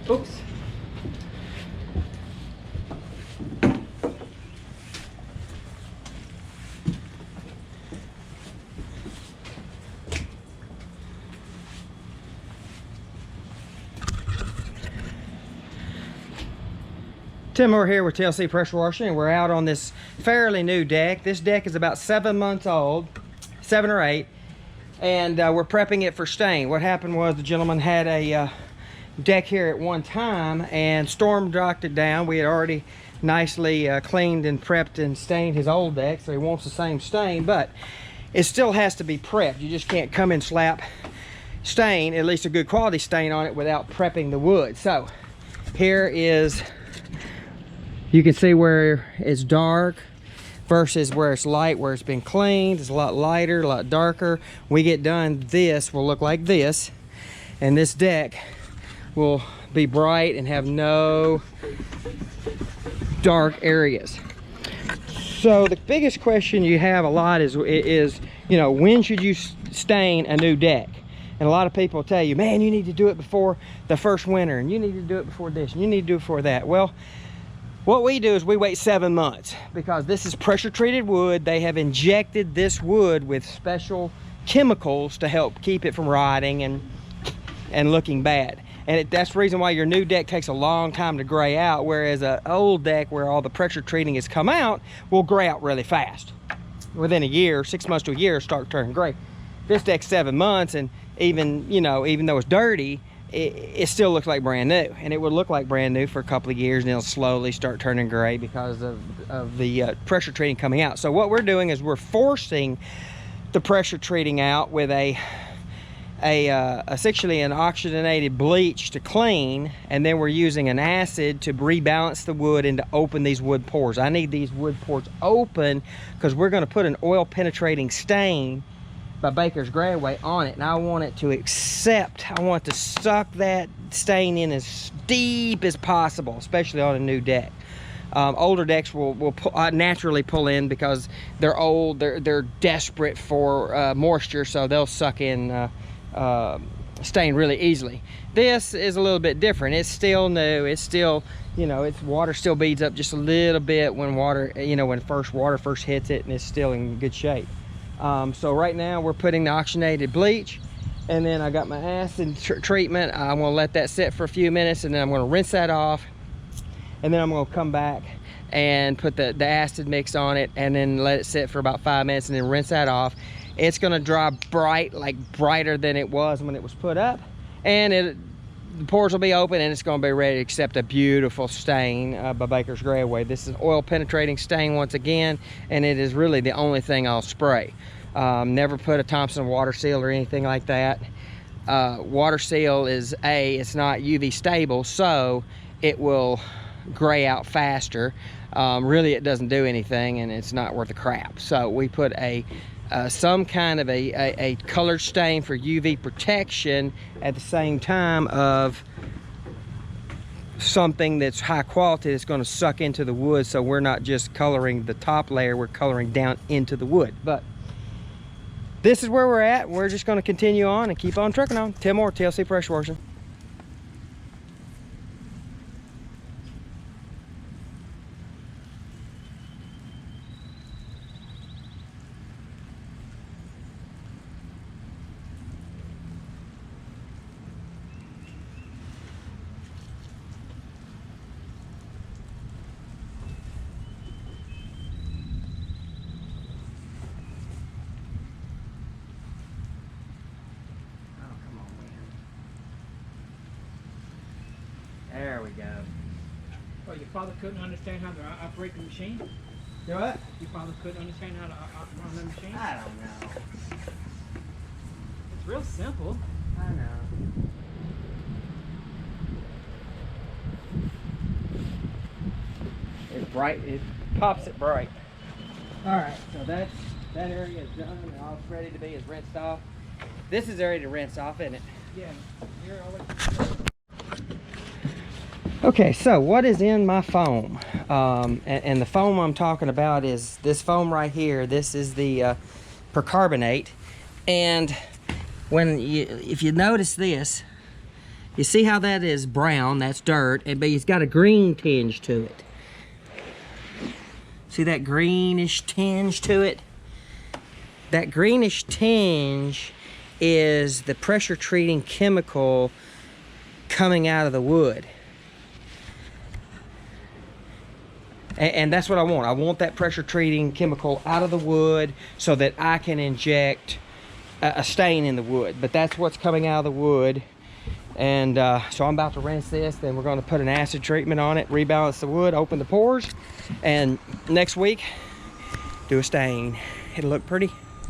Oops. Tim, we're here with TLC Pressure Washing, and we're out on this fairly new deck. This deck is about 7 months old, 7 or 8, and we're prepping it for stain. What happened was the gentleman had a deck here at one time, and storm knocked it down. We had already nicely cleaned and prepped and stained his old deck, so he wants the same stain, but it still has to be prepped. You just can't come and slap stain, at least a good quality stain on it, without prepping the wood. So here is, you can see where it's dark versus where it's light, where it's been cleaned. It's a lot lighter, a lot darker. When we get done, this will look like this, and this deck will be bright and have no dark areas. So the biggest question you have a lot is you know, when should you stain a new deck? And a lot of people tell you, man, you need to do it before the first winter, and you need to do it before this, and you need to do it before that. Well, what we do is we wait 7 months, because this is pressure treated wood. They have injected this wood with special chemicals to help keep it from rotting and looking bad. And that's the reason why your new deck takes a long time to gray out, whereas an old deck where all the pressure treating has come out will gray out really fast. Within a year, 6 months to a year, start turning gray. This deck's 7 months, and even, you know, even though it's dirty, it still looks like brand new, and it would look like brand new for a couple of years, and it'll slowly start turning gray because of the pressure treating coming out. So what we're doing is we're forcing the pressure treating out with essentially an oxygenated bleach to clean, and then we're using an acid to rebalance the wood and to open these wood pores. I need these wood pores open because we're going to put an oil penetrating stain by Baker's Gray on it, and I want it to accept, I want to suck that stain in as deep as possible, especially on a new deck. Older decks will naturally pull in because they're old, they're desperate for moisture, so they'll suck in stain really easily. This is a little bit different. It's still new, it's still, you know, it's water still beads up just a little bit when water, you know, when water first hits it, and it's still in good shape. So right now we're putting the oxygenated bleach, and then I got my acid treatment. I'm going to let that sit for a few minutes, and then I'm going to rinse that off, and then I'm going to come back and put the acid mix on it, and then let it sit for about 5 minutes, and then rinse that off. It's going to dry bright, like brighter than it was when it was put up, and the pores will be open, and it's going to be ready to accept a beautiful stain by Baker's Gray. This is an oil penetrating stain once again, and it is really the only thing I'll spray. Never put a Thompson water seal or anything like that. Water seal is it's not UV stable, so it will gray out faster. Really, it doesn't do anything, and it's not worth a crap. So we put some kind of a colored stain for UV protection at the same time of something that's high quality that's going to suck into the wood, so we're not just coloring the top layer, we're coloring down into the wood. But this is where we're at. We're just going to continue on and keep on trucking on. Tim Moore, TLC Pressure Washing. There we go. Well, your father couldn't understand how to operate the machine? Do what? Your father couldn't understand how to run the machine? I don't know. It's real simple. I know. It's bright. It pops it bright. All right, so that area is done, and all it's ready to be is rinsed off. This is ready to rinse off, isn't it? Yeah. Here, I'll let Okay, so what is in my foam? And the foam I'm talking about is this foam right here. This is the percarbonate. And if you notice this, You see how that is brown? That's dirt, but it's got a green tinge to it. See that greenish tinge to it? That greenish tinge is the pressure treating chemical coming out of the wood. And that's what I want. I want that pressure treating chemical out of the wood so that I can inject a stain in the wood. But that's what's coming out of the wood. And so I'm about to rinse this, then we're going to put an acid treatment on it, rebalance the wood, open the pores, and next week do a stain. It'll look pretty.